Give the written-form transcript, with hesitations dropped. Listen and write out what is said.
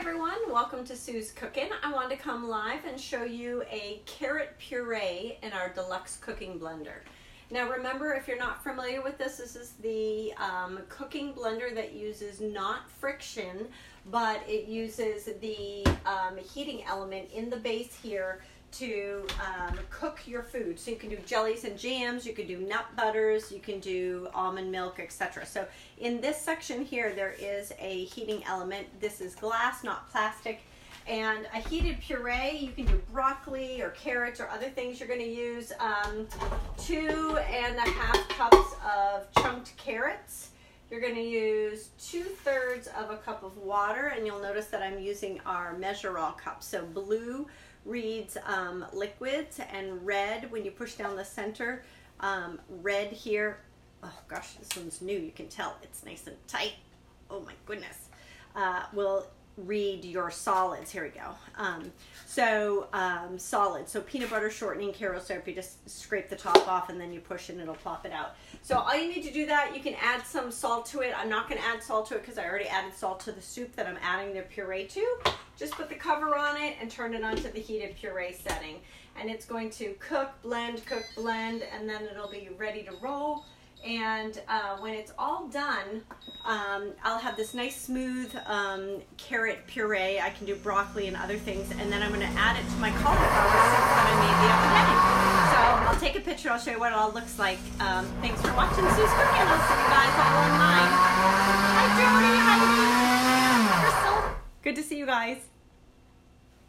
everyone, welcome to Sue's Cooking. I wanted to come live and show you a carrot puree in our Deluxe Cooking Blender. Now remember, if you're not familiar with this, this is the cooking blender that uses not friction, but it uses the heating element in the base here to cook your food. So you can do jellies and jams, you can do nut butters, you can do almond milk, etc. So in this section here, there is a heating element. This is glass, not plastic. And a heated puree, you can do broccoli or carrots or other things you're going to use. 2.5 cups of chunked carrots. You're going to use 2/3 of a cup of water, and you'll notice that I'm using our measure-all cup. So blue reads liquids, and red, when you push down the center, red here, oh gosh, this one's new, you can tell it's nice and tight, oh my goodness, will read your solids. Here we go. Solid, so peanut butter, shortening, Karo syrup, you just scrape the top off and then you push and it'll plop it out. So all you need to do that, you can add some salt to it. I'm not going to add salt to it because I already added salt to the soup that I'm adding the puree to. Just put the cover on it and turn it onto the heated puree setting. And it's going to cook, blend, and then it'll be ready to roll. And when it's all done, I'll have this nice smooth carrot puree. I can do broccoli and other things, and then I'm going to add it to my cauliflower soup that I made the other day. So I'll take a picture, I'll show you what it all looks like. Thanks for watching Sue's Cooking. I'll see you guys all online. Hi Jody, hi Crystal. Good to see you guys.